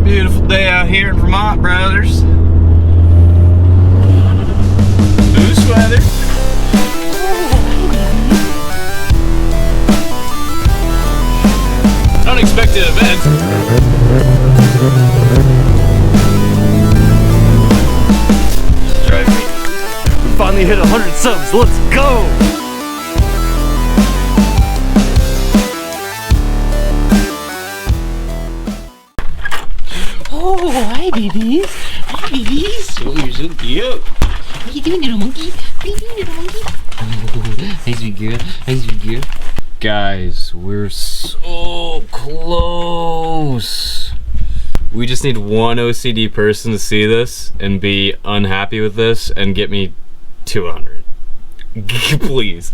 Beautiful day out here in Vermont, brothers. Moose weather. Unexpected event. Drive me. We finally hit 100 subs. Let's go! Oh, hi babies. Hi babies. Oh, you're so cute. What are you doing, little monkey? What are you doing, little monkey? Oh, hi sweet girl. Hi sweet girl. Guys, we're so close. We just need one OCD person to see this and be unhappy with this and get me 200. Please.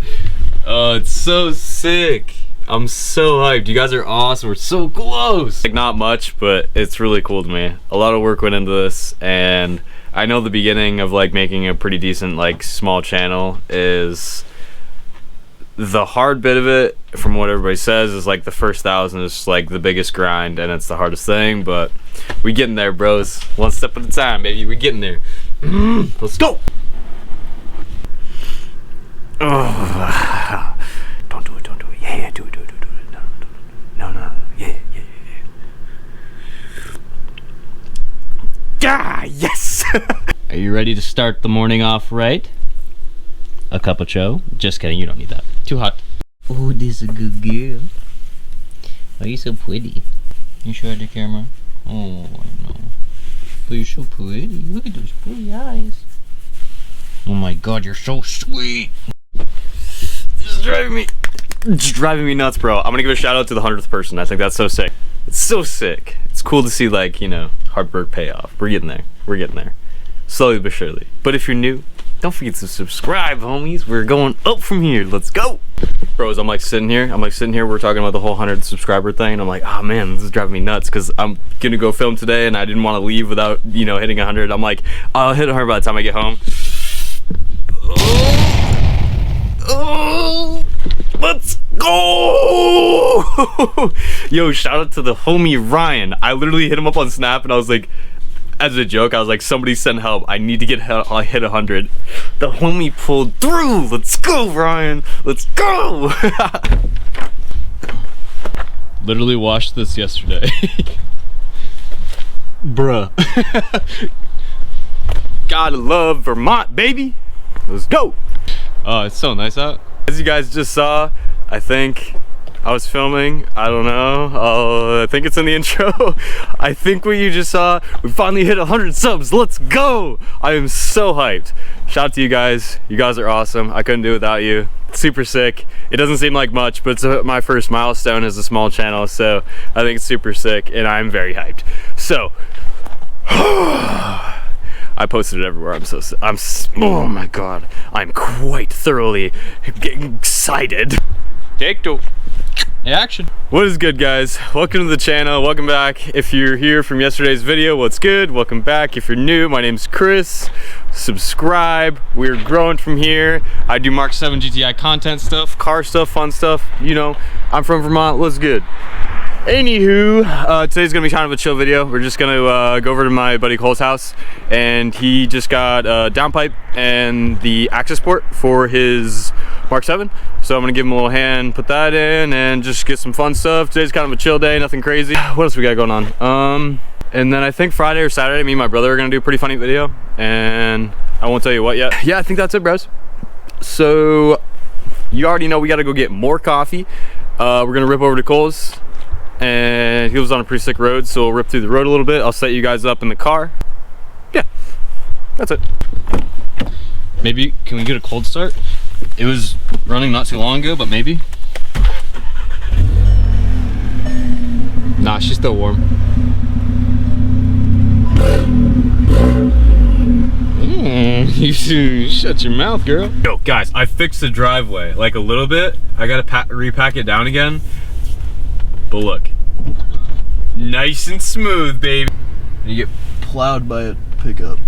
Oh, it's so sick. I'm so hyped. You guys are awesome. We're so close. Like, not much, but it's really cool to me. A lot of work went into this, and I know the beginning of like making a pretty decent like small channel is the hard bit of it. From what everybody says, is like the first 1,000 is like the biggest grind, and it's the hardest thing, but we getting there, bros. One step at a time, baby. We getting there. Let's go. Oh. Don't do it. Yeah, do it. No. Yeah. Ah, yes. Are you ready to start the morning off right? A cup of Joe? Just kidding, you don't need that. Too hot. Oh, this is a good girl. Why are you so pretty? You show the camera? Oh, I know. But you're so pretty. Look at those pretty eyes. Oh my god, you're so sweet. This is driving me nuts, bro. I'm gonna give a shout out to the 100th person. I think that's so sick. It's so sick. It's cool to see, like, you know, hard work pay off. We're getting there. Slowly but surely. But if you're new, don't forget to subscribe, homies. We're going up from here. Let's go. Bros, I'm sitting here. We're talking about the whole 100 subscriber thing. And I'm like, oh man, this is driving me nuts. Because I'm going to go film today. And I didn't want to leave without, you know, hitting 100. I'm like, I'll hit 100 by the time I get home. Oh, let's go. Yo, shout out to the homie Ryan. I literally hit him up on Snap. And I was like, as a joke, I was like, somebody send help. I need to hit 100. The homie pulled through. Let's go, Ryan. Let's go. Literally washed this yesterday. Bruh. Gotta love Vermont, baby. Let's go. Oh, it's so nice out. As you guys just saw, I think I was filming, I don't know, I think it's in the intro. I think what you just saw, we finally hit 100 subs, let's go! I am so hyped. Shout out to you guys are awesome. I couldn't do it without you. It's super sick. It doesn't seem like much, but it's my first milestone as a small channel, so I think it's super sick, and I'm very hyped. So, I posted it everywhere. Oh my god, I'm quite thoroughly excited. Take two. Action. What is good, guys? Welcome to the channel. Welcome back. If you're here from yesterday's video, what's good? Welcome back. If you're new, my name's Chris. Subscribe. We're growing from here. I do Mark 7 GTI content stuff, car stuff, fun stuff. You know, I'm from Vermont. What's good? Anywho, today's gonna be kind of a chill video. We're just gonna go over to my buddy Cole's house, and he just got a downpipe and the access port for his Mark 7. So I'm gonna give him a little hand, put that in, and just get some fun stuff. Today's kind of a chill day, nothing crazy. What else we got going on? And then I think Friday or Saturday, me and my brother are gonna do a pretty funny video, and I won't tell you what yet. Yeah, I think that's it, bros. So you already know we gotta go get more coffee. We're gonna rip over to Cole's. And he was on a pretty sick road, so we'll rip through the road a little bit. I'll set you guys up in the car. Yeah, that's it. Maybe, can we get a cold start? It was running not too long ago, but maybe. Nah, she's still warm. You shut your mouth, girl. Yo, guys, I fixed the driveway, like a little bit. I gotta repack it down again. But look, nice and smooth, baby. You get plowed by a pickup.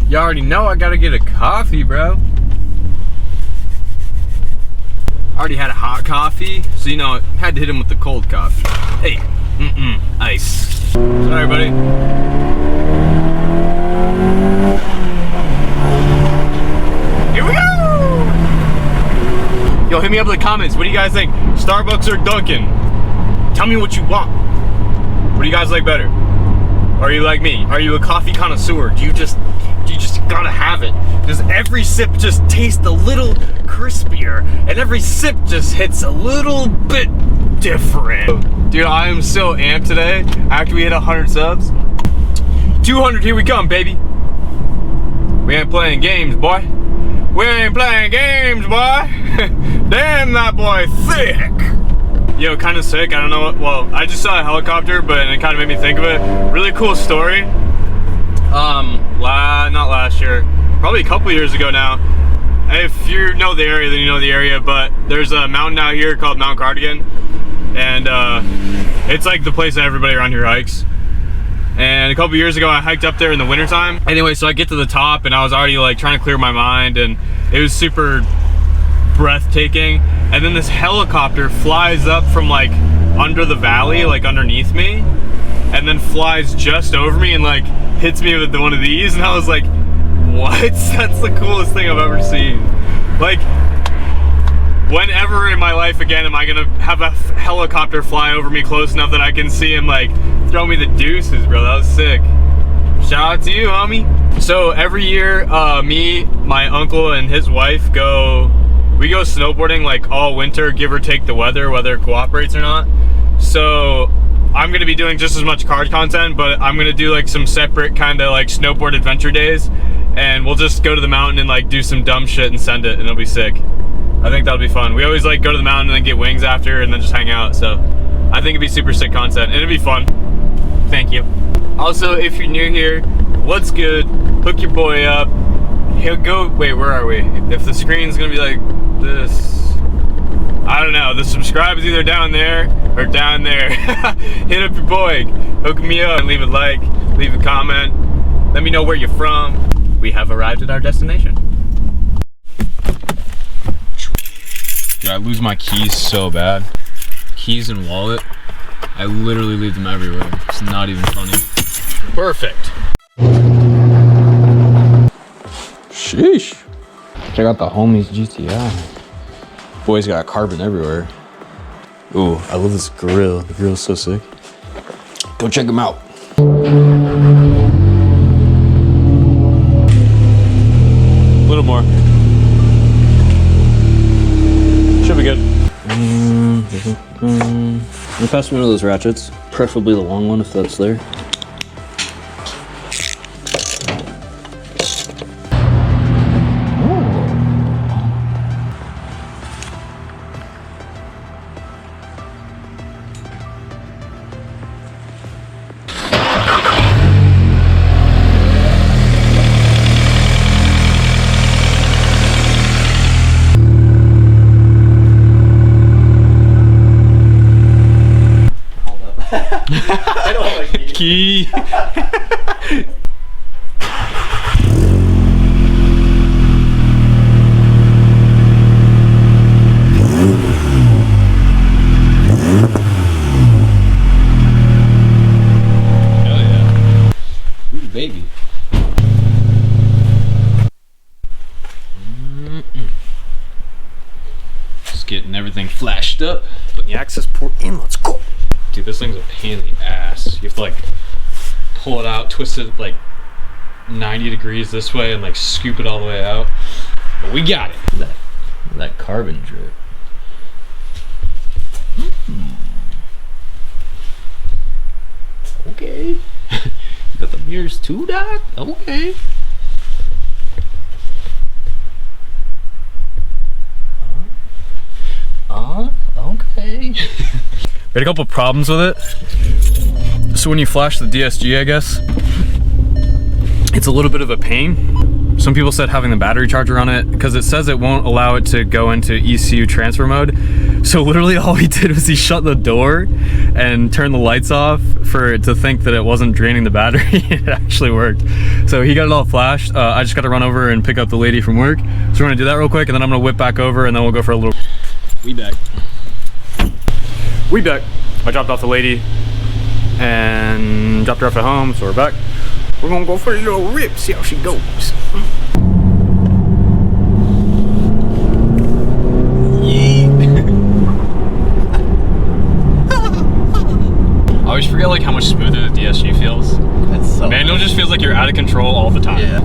You already know I gotta get a coffee, bro. Already had a hot coffee, so you know, had to hit him with the cold coffee. Hey, ice. Sorry, buddy. Here we go! Yo, hit me up in the comments. What do you guys think? Starbucks or Dunkin'? Tell me what you want. What do you guys like better? Are you like me? Are you a coffee connoisseur? Do you just gotta have it? Does every sip just taste a little crispier? And every sip just hits a little bit different. Dude, I am so amped today. After we hit 100 subs. 200, here we come, baby. We ain't playing games, boy. We ain't playing games, boy. Damn, that boy thick. Yo, kind of sick. I don't know what, well, I just saw a helicopter, but it kind of made me think of it. Really cool story. Not last year, probably a couple years ago now. If you know the area, then you know the area, but there's a mountain out here called Mount Cardigan, and it's like the place that everybody around here hikes. And a couple years ago, I hiked up there in the wintertime. Anyway, so I get to the top, and I was already like trying to clear my mind, and it was super breathtaking. And then this helicopter flies up from like under the valley, like underneath me, and then flies just over me and like hits me with one of these, and I was like, what? That's the coolest thing I've ever seen. Like, whenever in my life again am I gonna have a helicopter fly over me close enough that I can see him like throw me the deuces, bro? That was sick. Shout out to you, homie. So every year, me, my uncle, and his wife we go snowboarding like all winter, give or take the weather, whether it cooperates or not. So I'm gonna be doing just as much card content, but I'm gonna do like some separate kind of like snowboard adventure days, and we'll just go to the mountain and like do some dumb shit and send it, and it'll be sick. I think that'll be fun. We always like go to the mountain and then get wings after, and then just hang out. So I think it'd be super sick content, and it'd be fun. Thank you. Also, if you're new here, what's good? Hook your boy up. He'll go. Wait, where are we? If the screen's gonna be like this. I don't know, the subscribe is either down there or down there. Hit up your boy, hook me up, and leave a like, leave a comment. Let me know where you're from. We have arrived at our destination. Dude, I lose my keys so bad. Keys and wallet, I literally leave them everywhere. It's not even funny. Perfect. Sheesh. Check out the homies GTI. Boys got carbon everywhere. Ooh, I love this grill. The grill's so sick. Go check them out. A little more. Should be good. You pass me one of those ratchets, preferably the long one if that's there. I don't have a key. Hell yeah. Ooh, baby. Just getting everything flashed up. Put the access port in. Let's go. Dude, this thing's a pain in the ass. You have to like pull it out, twist it like 90 degrees this way, and like scoop it all the way out. But we got it. That carbon drip. Okay. You got the mirrors too, Doc? Okay. Okay. We had a couple problems with it. So when you flash the DSG, I guess, it's a little bit of a pain. some people said having the battery charger on it, because it says it won't allow it to go into ECU transfer mode. So literally all he did was he shut the door and turned the lights off for it to think that it wasn't draining the battery. It actually worked. So he got it all flashed. I just got to run over and pick up the lady from work. So we're gonna do that real quick, and then I'm gonna whip back over, and then we'll go for a little. We back. I dropped off the lady and dropped her off at home, so we're back. We're gonna go for a little rip, see how she goes. I always forget like how much smoother the DSG feels. That's so Manual nice. just feels like you're out of control all the time. Yeah.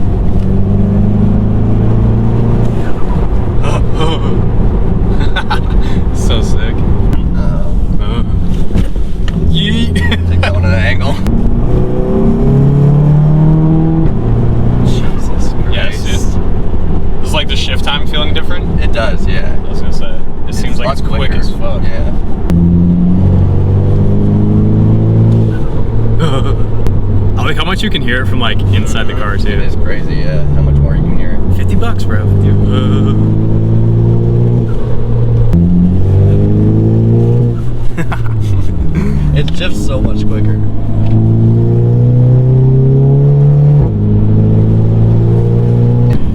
So sick. Yeet. Take that one at an angle. Jesus Christ. Yes, it's like the shift time feeling different. It does, yeah. I was gonna say. It seems like it's quick as fuck. Yeah. I like how much you can hear it from like inside the car too. It is crazy, yeah. How much more you can hear it. $50, bro. It's just so much quicker.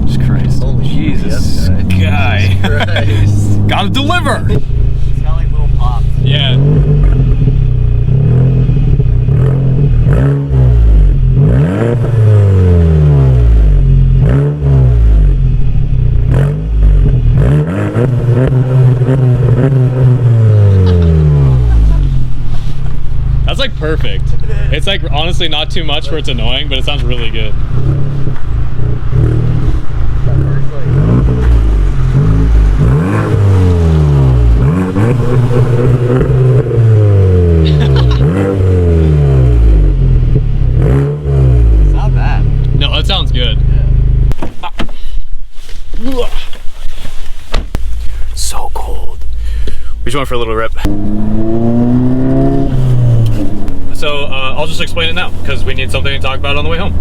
Jesus Christ. Holy Jesus guy. Christ. Gotta deliver. It's got like little pops. Yeah. That's like perfect. It's like honestly not too much where it's annoying, but it sounds really good. It's not bad. No, that sounds good. Yeah. So cold. We just went for a little rip. So I'll just explain it now because we need something to talk about on the way home.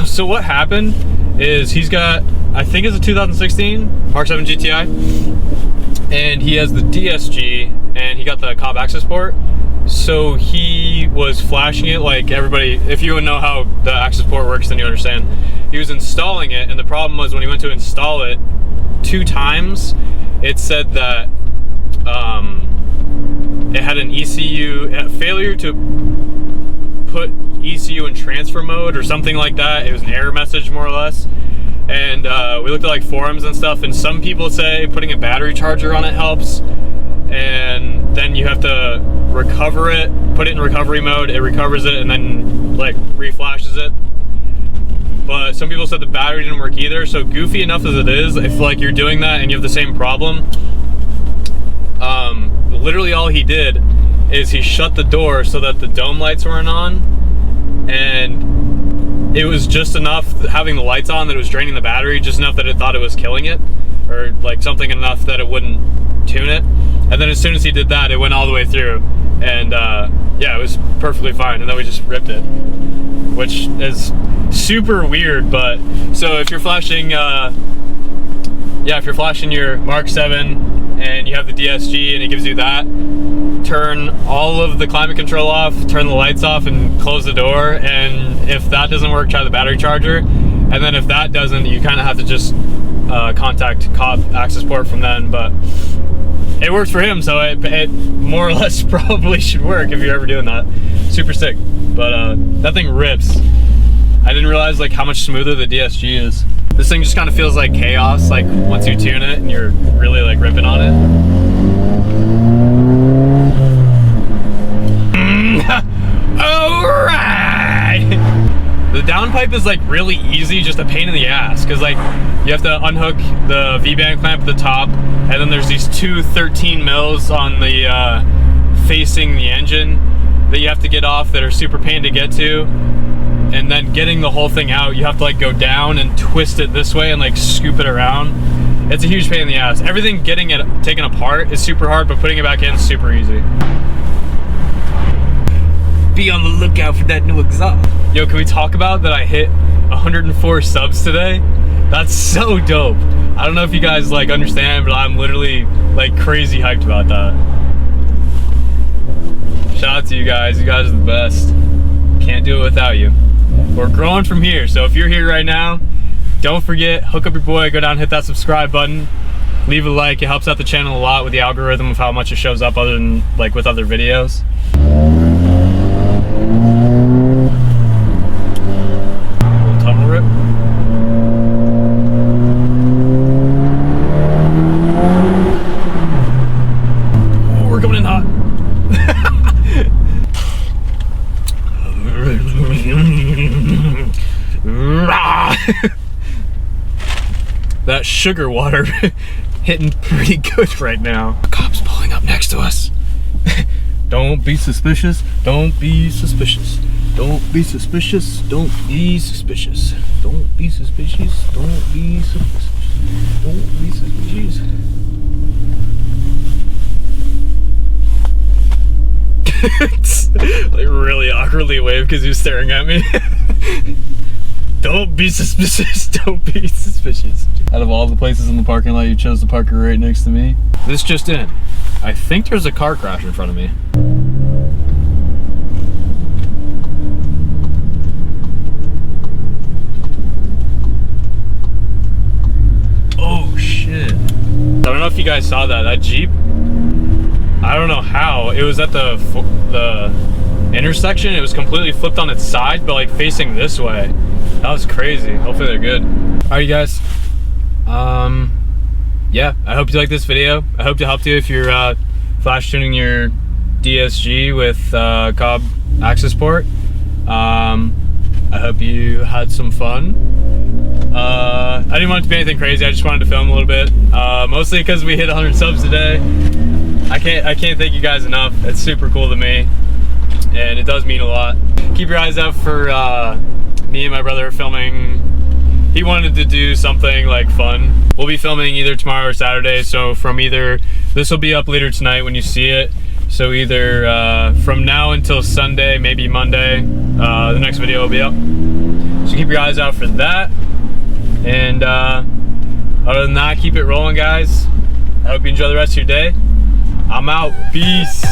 So what happened is he's got, I think it's a 2016 Mark 7 GTI, and he has the DSG, and he got the cobb access port. So he was flashing it like everybody. If you know how the access port works, then you understand. He was installing it, and the problem was when he went to install it 2 times, it said that it had an ECU failure to put ECU in transfer mode or something like that. It was an error message more or less. And we looked at like forums and stuff, and some people say putting a battery charger on it helps, and then you have to recover it, put it in recovery mode, it recovers it, and then like reflashes it. But some people said the battery didn't work either. So goofy enough as it is, if like you're doing that and you have the same problem, literally all he did is he shut the door so that the dome lights weren't on, and it was just enough having the lights on that it was draining the battery, just enough that it thought it was killing it, or like something enough that it wouldn't tune it. And then as soon as he did that, it went all the way through, and yeah, it was perfectly fine. And then we just ripped it, which is super weird. But so if you're flashing if you're flashing your Mark 7 and you have the DSG and it gives you that, turn all of the climate control off, turn the lights off, and close the door. And if that doesn't work, try the battery charger. And then if that doesn't, you kind of have to just contact cobb access port from then. But it works for him, so it more or less probably should work if you're ever doing that. Super sick. But that thing rips. I didn't realize like how much smoother the DSG is. This thing just kind of feels like chaos, like once you tune it and you're really like ripping on it. Alright! The downpipe is like really easy, just a pain in the ass, because like you have to unhook the V-band clamp at the top, and then there's these 2 13 mils on the facing the engine that you have to get off that are super pain to get to. And then getting the whole thing out, you have to like go down and twist it this way and like scoop it around. It's a huge pain in the ass. Everything getting it taken apart is super hard, but putting it back in is super easy. Be on the lookout for that new exhaust. Yo, can we talk about that I hit 104 subs today. That's so dope. I don't know if you guys like understand, but I'm literally like crazy hyped about that. Shout out to you guys. You guys are the best. Can't do it without you. We're growing from here, so if you're here right now, don't forget, hook up your boy, go down, hit that subscribe button, leave a like. It helps out the channel a lot with the algorithm of how much it shows up other than like with other videos. Little tunnel rip. Oh, we're coming in hot. That sugar water hitting pretty good right now. A cop's pulling up next to us. Don't be suspicious. Don't be suspicious. Don't be suspicious. Don't be suspicious. Don't be suspicious. Don't be suspicious. Don't be suspicious. Like really awkwardly wave because he was staring at me. Don't be suspicious. Don't be suspicious. Out of all the places in the parking lot, you chose to park right next to me. This just in. I think there's a car crash in front of me. Oh shit. I don't know if you guys saw that. That Jeep, I don't know how. It was at the intersection. It was completely flipped on its side, but like facing this way. That was crazy. Hopefully they're good. Alright, you guys. Yeah, I hope you like this video. I hope to help you if you're flash tuning your DSG with cobb access port. I hope you had some fun. I didn't want it to be anything crazy. I just wanted to film a little bit. Mostly because we hit 100 subs today. I can't thank you guys enough. It's super cool to me, and it does mean a lot. Keep your eyes out for me and my brother filming. He wanted to do something like fun. We'll be filming either tomorrow or Saturday, so from either, this will be up later tonight when you see it, so either from now until Sunday, maybe Monday, the next video will be up. So keep your eyes out for that, and other than that, keep it rolling, guys. I hope you enjoy the rest of your day. I'm out. Peace.